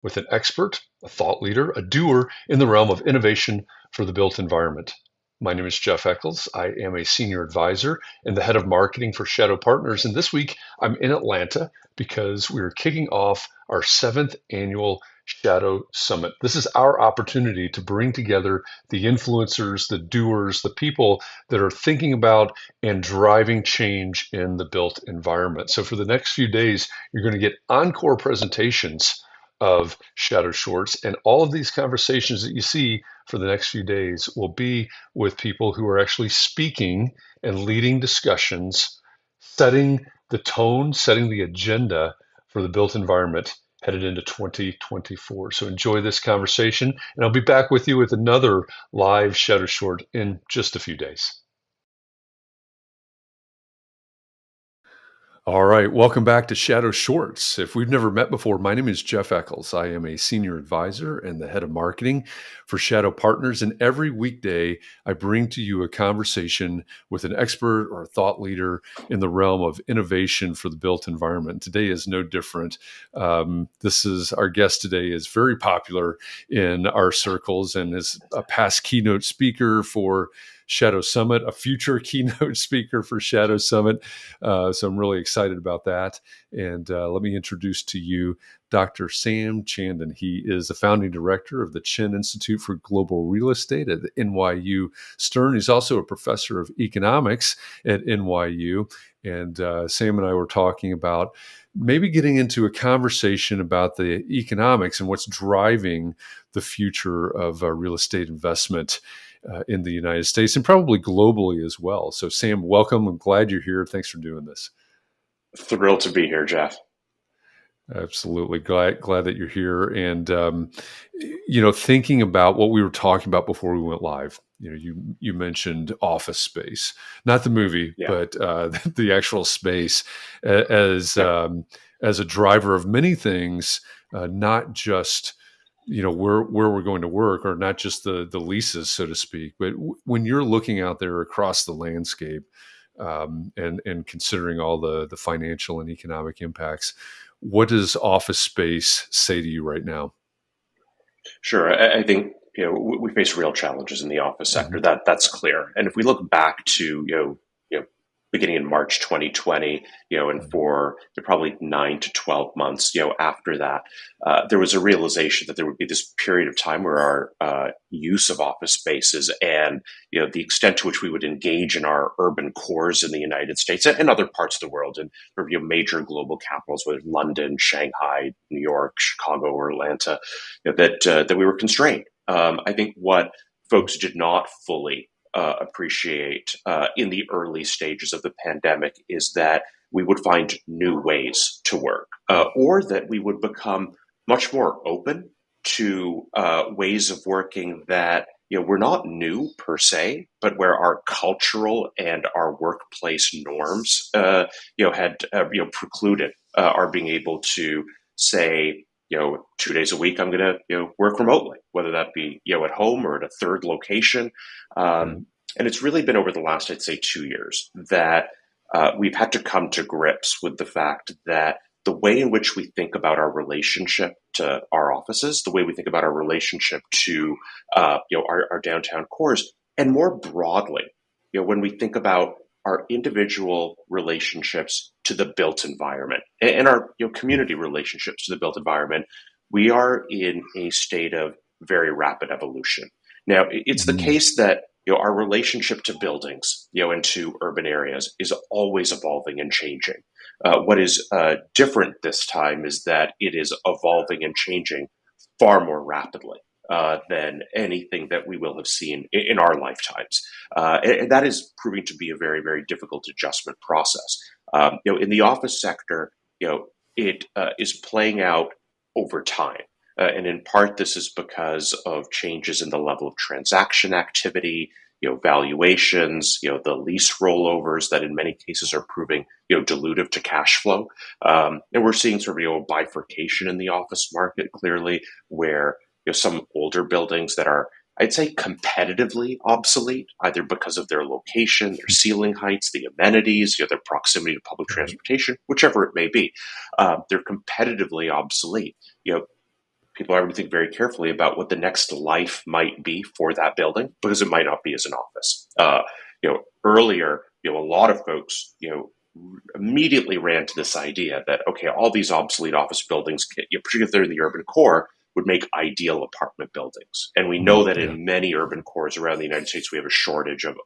with an expert, a thought leader, a doer in the realm of innovation for the built environment. My name is Jeff Echols. I am a senior advisor and the head of marketing for Shadow Partners. And this week I'm in Atlanta because we're kicking off our 7th annual Shadow Summit. This is our opportunity to bring together the influencers, the doers, the people that are thinking about and driving change in the built environment. So for the next few days, you're going to get encore presentations of Shadow Shorts, and all of these conversations that you see for the next few days will be with people who are actually speaking and leading discussions, setting the tone, setting the agenda for the built environment headed into 2024. So enjoy this conversation, and I'll be back with you with another live Shadow Short in just a few days. All right, welcome back to Shadow Shorts. If we've never met before, my name is Jeff Echols. I am a senior advisor and the head of marketing for Shadow Partners. And every weekday, I bring to you a conversation with an expert or a thought leader in the realm of innovation for the built environment. Today is no different. Our guest today is very popular in our circles and is a past keynote speaker for Shadow Summit, a future keynote speaker for Shadow Summit. So I'm really excited about that. And let me introduce to you Dr. Sam Chandan. He is the founding director of the Chen Institute for Global Real Estate at NYU Stern. He's also a professor of economics at NYU. And Sam and I were talking about maybe getting into a conversation about the economics and what's driving the future of real estate investment in the United States and probably globally as well. So Sam, welcome. I'm glad you're here. Thanks for doing this. Thrilled to be here, Jeff. Absolutely. Glad that you're here. And, thinking about what we were talking about before we went live, you mentioned Office Space, not the movie, but the actual space as a driver of many things, not just where we're going to work, or not just the leases, so to speak, but when you're looking out there across the landscape and considering all the financial and economic impacts, what does office space say to you right now? Sure. I think we face real challenges in the office sector. That's clear. And if we look back to beginning in March 2020, and for probably 9 to 12 months, after that, there was a realization that there would be this period of time where our use of office spaces and the extent to which we would engage in our urban cores in the United States and other parts of the world, and major global capitals, whether London, Shanghai, New York, Chicago, or Atlanta, that we were constrained. I think what folks did not fully appreciate in the early stages of the pandemic is that we would find new ways to work, or that we would become much more open to ways of working that were not new per se, but where our cultural and our workplace norms had precluded our being able to say, 2 days a week, I'm going to work remotely, whether that be at home or at a third location. And it's really been over the last, I'd say, 2 years that we've had to come to grips with the fact that the way in which we think about our relationship to our offices, the way we think about our relationship to our downtown cores, and more broadly, when we think about our individual relationships to the built environment and our community relationships to the built environment, we are in a state of very rapid evolution. Now, it's the case that our relationship to buildings, and to urban areas is always evolving and changing. What is different this time is that it is evolving and changing far more rapidly than anything that we will have seen in our lifetimes. And that is proving to be a very, very difficult adjustment process. In the office sector, it is playing out over time. And in part, this is because of changes in the level of transaction activity, valuations, the lease rollovers that in many cases are proving, dilutive to cash flow. And we're seeing sort of, a bifurcation in the office market clearly, where some older buildings that are, I'd say, competitively obsolete, either because of their location, their ceiling heights, the amenities, their proximity to public transportation, whichever it may be, they're competitively obsolete. people are going to think very carefully about what the next life might be for that building, because it might not be as an office. Earlier, a lot of folks, immediately ran to this idea that, okay, all these obsolete office buildings, particularly if they're in the urban core, would make ideal apartment buildings. And we know that in many urban cores around the United States, we have a shortage of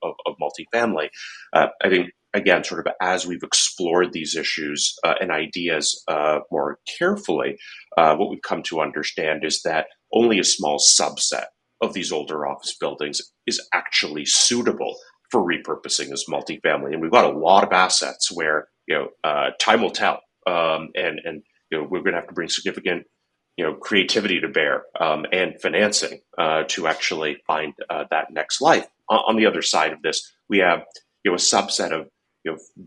multifamily. I think, again, sort of as we've explored these issues and ideas more carefully, what we've come to understand is that only a small subset of these older office buildings is actually suitable for repurposing as multifamily. And we've got a lot of assets where, time will tell. And we're going to have to bring significant creativity to bear and financing to actually find that next life. On the other side of this, we have a subset of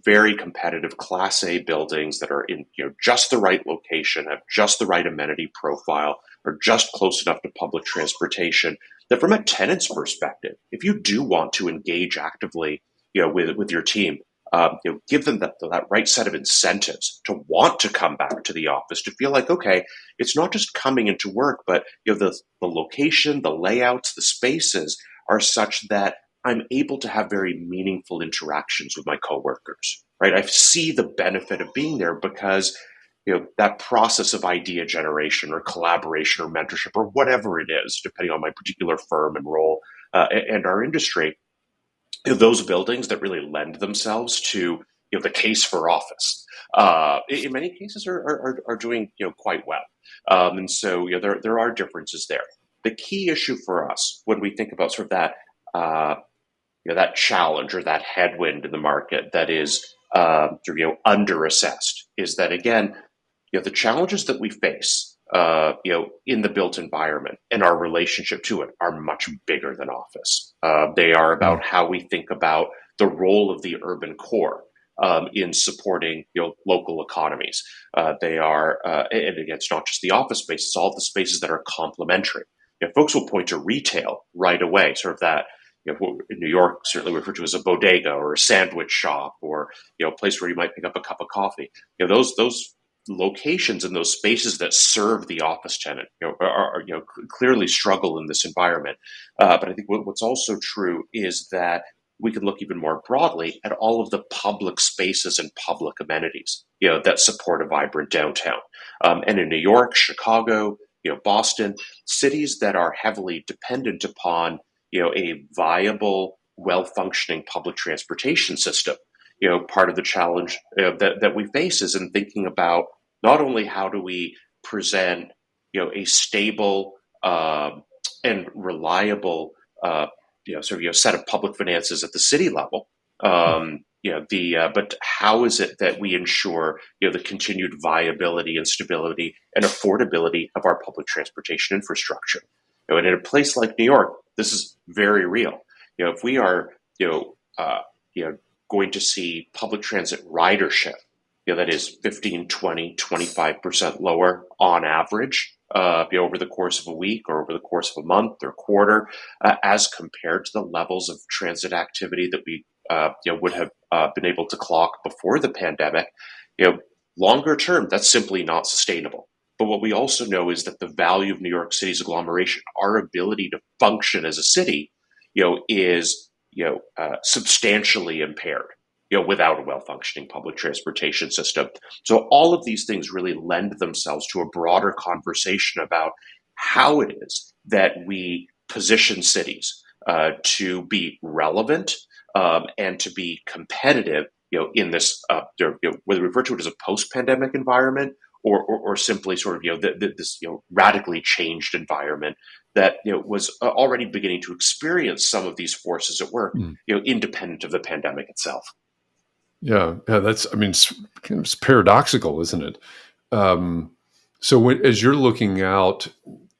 very competitive Class A buildings that are in just the right location, have just the right amenity profile, are just close enough to public transportation. That from a tenant's perspective, if you do want to engage actively, with your team, give them that right set of incentives to want to come back to the office, to feel like, okay, it's not just coming into work, but the location, the layouts, the spaces are such that I'm able to have very meaningful interactions with my coworkers, right? I see the benefit of being there because that process of idea generation or collaboration or mentorship or whatever it is, depending on my particular firm and role and our industry, those buildings that really lend themselves to the case for office, in many cases are doing quite well, and so there are differences there. The key issue for us when we think about sort of that that challenge or that headwind in the market that is underassessed is that, again, the challenges that we face in the built environment and our relationship to it are much bigger than office. They are about how we think about the role of the urban core in supporting local economies. They are, and again, it's not just the office spaces, all of the spaces that are complementary. Folks will point to retail right away, sort of that, in New York, certainly referred to as a bodega or a sandwich shop or a place where you might pick up a cup of coffee. Those locations and those spaces that serve the office tenant are clearly struggle in this environment. But I think what's also true is that we can look even more broadly at all of the public spaces and public amenities that support a vibrant downtown. And in New York, Chicago, Boston, cities that are heavily dependent upon a viable, well-functioning public transportation system. Part of the challenge that we face is in thinking about not only how do we present a stable and reliable set of public finances at the city level, but how is it that we ensure the continued viability and stability and affordability of our public transportation infrastructure? And in a place like New York, this is very real. If we are going to see public transit ridership that is 15, 20, 25% lower on average over the course of a week or over the course of a month or quarter, as compared to the levels of transit activity that we would have been able to clock before the pandemic, longer term, that's simply not sustainable. But what we also know is that the value of New York City's agglomeration, our ability to function as a city, is substantially impaired, without a well-functioning public transportation system. So all of these things really lend themselves to a broader conversation about how it is that we position cities to be relevant and to be competitive, in this, whether we refer to it as a post-pandemic environment or simply sort of this radically changed environment that was already beginning to experience some of these forces at work, independent of the pandemic itself. Yeah, it's paradoxical, isn't it? So as you're looking out,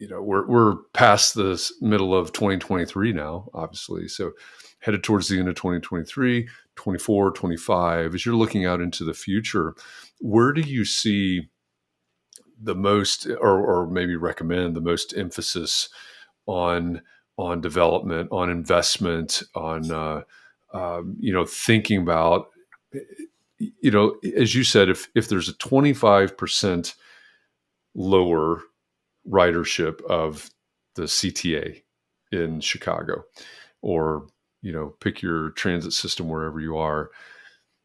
we're past the middle of 2023 now, obviously. So headed towards the end of 2023, 24, 25. As you're looking out into the future, where do you see the most, or maybe recommend the most emphasis on development, on investment, on thinking about, as you said, if there's a 25% lower ridership of the CTA in Chicago, or pick your transit system wherever you are.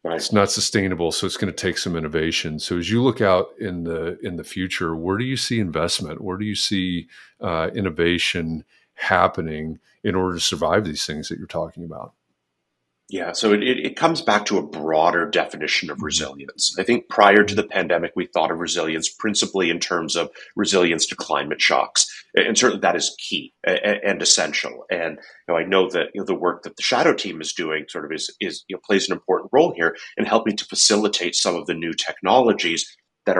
Right. It's not sustainable, so it's going to take some innovation. So as you look out in the future, where do you see investment? Where do you see innovation happening in order to survive these things that you're talking about? Yeah, so it comes back to a broader definition of Mhm. resilience. I think prior to the pandemic, we thought of resilience principally in terms of resilience to climate shocks, and certainly that is key and essential. And I know that the work that the Shadow team is doing sort of is plays an important role here in helping to facilitate some of the new technologies that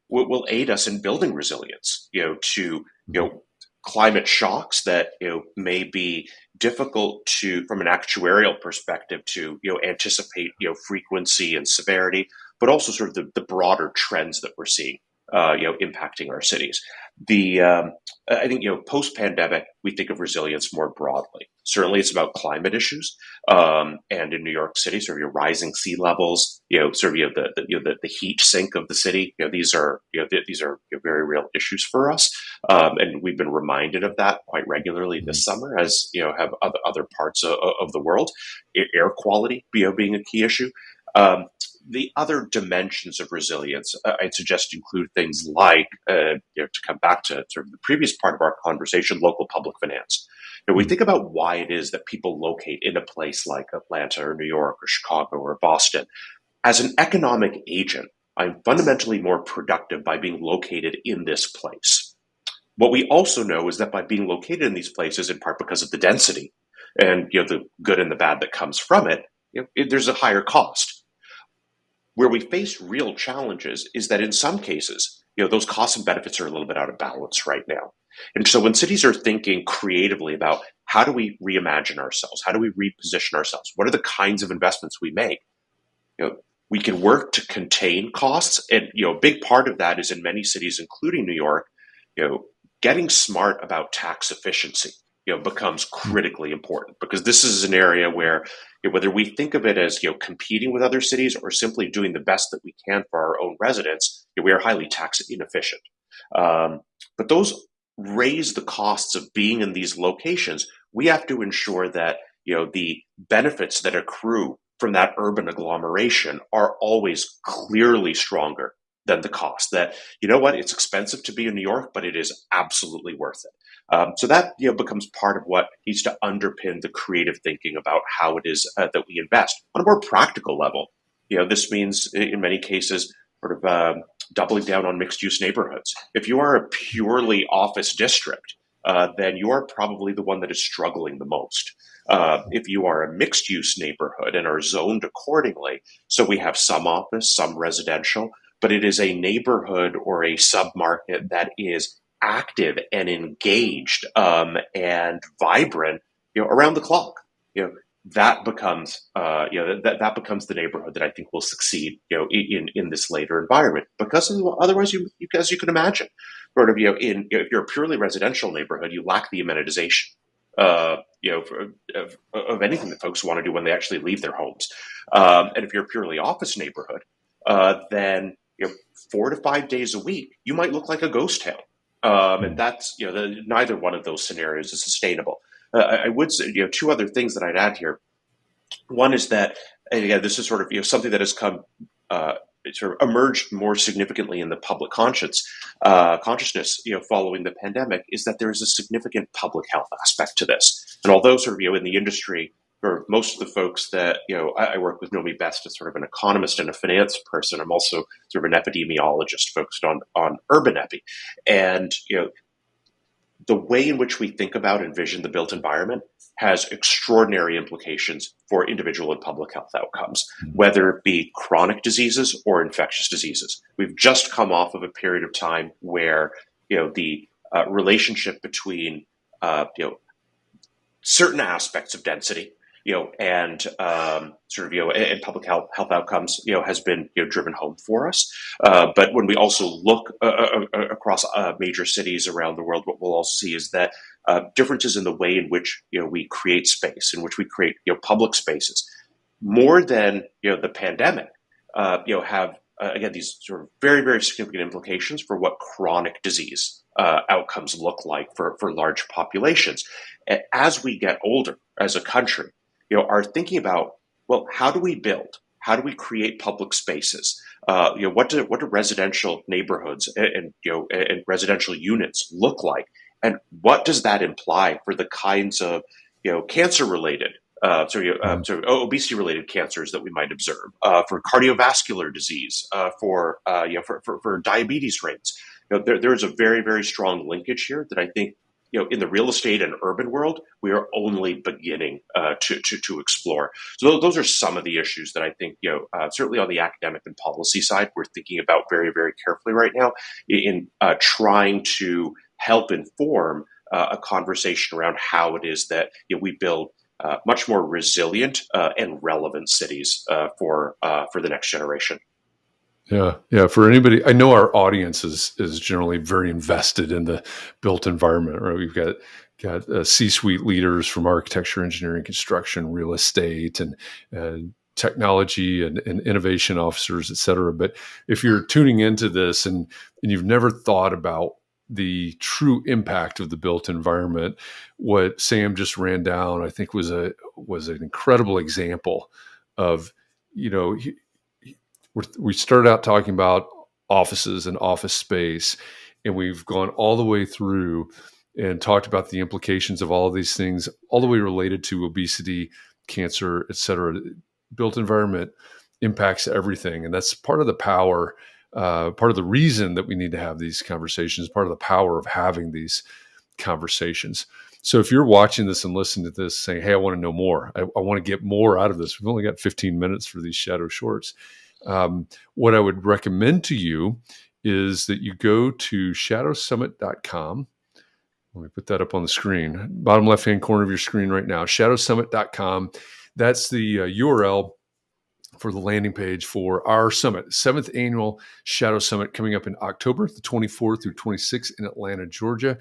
will aid us in building resilience. To Mhm. climate shocks that may be difficult to, from an actuarial perspective, to anticipate frequency and severity, but also sort of the broader trends that we're seeing impacting our cities. The I think post pandemic we think of resilience more broadly. Certainly, it's about climate issues, and in New York City, sort of your rising sea levels, sort of the heat sink of the city. These are very real issues for us, and we've been reminded of that quite regularly Mhm. this summer, as have other parts of the world. Air quality, being a key issue. The other dimensions of resilience, I'd suggest, include things like, to come back to sort of the previous part of our conversation, local public finance. We Mhm. think about why it is that people locate in a place like Atlanta or New York or Chicago or Boston. As an economic agent, I'm fundamentally more productive by being located in this place. What we also know is that by being located in these places, in part because of the density and the good and the bad that comes from it, there's a higher cost. Where we face real challenges is that in some cases, those costs and benefits are a little bit out of balance right now. And so when cities are thinking creatively about how do we reimagine ourselves, how do we reposition ourselves, what are the kinds of investments we make, you know, we can work to contain costs. And a big part of that is in many cities, including New York, you know, getting smart about tax efficiency becomes Mhm. critically important, because this is an area where whether we think of it as competing with other cities or simply doing the best that we can for our own residents, we are highly tax inefficient. But those raise the costs of being in these locations. We have to ensure that the benefits that accrue from that urban agglomeration are always clearly stronger than the cost. That it's expensive to be in New York, but it is absolutely worth it. So that becomes part of what needs to underpin the creative thinking about how it is that we invest on a more practical level. This means in many cases sort of doubling down on mixed use neighborhoods. If you are a purely office district, then you are probably the one that is struggling the most. If you are a mixed use neighborhood and are zoned accordingly, so we have some office, some residential, but it is a neighborhood or a submarket that is active and engaged and vibrant, around the clock. That becomes that becomes the neighborhood that I think will succeed in this later environment, because otherwise as you can imagine, sort of if you're a purely residential neighborhood, you lack the amenitization of anything that folks want to do when they actually leave their homes. And if you're a purely office neighborhood, then 4 to 5 days a week you might look like a ghost town, and Mhm. that's neither one of those scenarios is sustainable. I would say two other things that I'd add here. One is that, and again, this is sort of something that has come uh, sort of emerged more significantly in the public consciousness following the pandemic, is that there is a significant public health aspect to this. And although sort of in the industry, or most of the folks that I work with know me best as sort of an economist and a finance person, I'm also sort of an epidemiologist focused on urban epi. And the way in which we think about and envision the built environment has extraordinary implications for individual and public health outcomes, Mhm. whether it be chronic diseases or infectious diseases. We've just come off of a period of time where the relationship between certain aspects of density, and sort of and public health outcomes, has been driven home for us. But when we also look across major cities around the world, what we'll also see is that differences in the way in which we create space, in which we create public spaces, more than the pandemic, have again these sort of very, very significant implications for what chronic disease outcomes look like for large populations. As we get older as a country, are thinking about, well, how do we build? How do we create public spaces? What do residential neighborhoods and residential units look like? And what does that imply for the kinds of cancer-related, obesity-related cancers that we might observe, for cardiovascular disease, for diabetes rates? There is a very, very strong linkage here that I think in the real estate and urban world, we are only beginning to explore. So those are some of the issues that I think, certainly on the academic and policy side, we're thinking about very, very carefully right now in trying to help inform a conversation around how it is that we build much more resilient and relevant cities for the next generation. Yeah. For anybody, I know our audience is generally very invested in the built environment, right? We've got C-suite leaders from architecture, engineering, construction, real estate, and technology and innovation officers, et cetera. But if you're tuning into this and you've never thought about the true impact of the built environment, what Sam just ran down, I think was an incredible example of, we started out talking about offices and office space, and we've gone all the way through and talked about the implications of all of these things, all the way related to obesity, cancer, et cetera. Built environment impacts everything. And that's part of the power, part of the reason that we need to have these conversations, part of the power of having these conversations. So if you're watching this and listening to this saying, hey, I want to know more, I want to get more out of this. We've only got 15 minutes for these shadow shorts. What I would recommend to you is that you go to shadowsummit.com. Let me put that up on the screen, bottom left-hand corner of your screen right now, shadowsummit.com. That's the URL for the landing page for our summit, 7th annual Shadow Summit, coming up in October, the 24th through 26th in Atlanta, Georgia.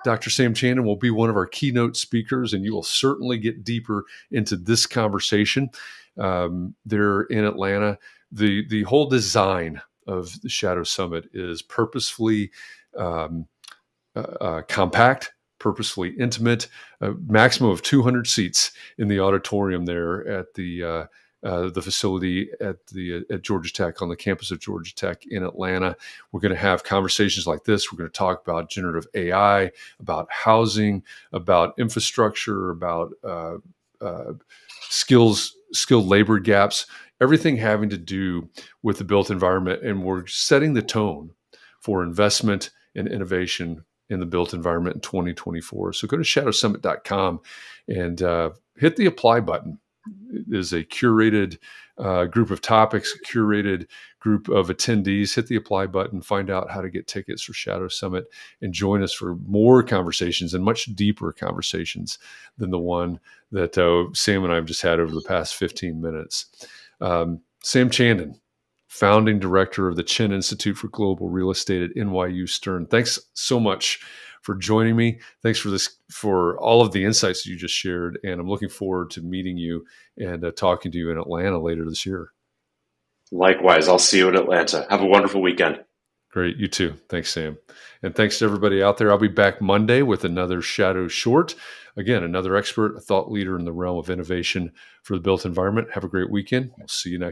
Dr. Sam Chandan will be one of our keynote speakers, and you will certainly get deeper into this conversation there in Atlanta. The whole design of the Shadow Summit is purposefully compact, purposefully intimate, a maximum of 200 seats in the auditorium there at the facility at Georgia Tech, on the campus of Georgia Tech in Atlanta. We're going to have conversations like this. We're going to talk about generative AI, about housing, about infrastructure, about skilled labor gaps, everything having to do with the built environment. And we're setting the tone for investment and innovation in the built environment in 2024. So go to shadowsummit.com and hit the apply button. It is a curated group of topics, a curated group of attendees. Hit the apply button, find out how to get tickets for Shadow Summit, and join us for more conversations and much deeper conversations than the one that Sam and I have just had over the past 15 minutes. Sam Chandan, founding director of the Chen Institute for Global Real Estate at NYU Stern. Thanks so much for joining me. Thanks for all of the insights that you just shared. And I'm looking forward to meeting you and talking to you in Atlanta later this year. Likewise, I'll see you in Atlanta. Have a wonderful weekend. Great. You too. Thanks, Sam. And thanks to everybody out there. I'll be back Monday with another Shadow Short. Again, another expert, a thought leader in the realm of innovation for the built environment. Have a great weekend. We'll see you next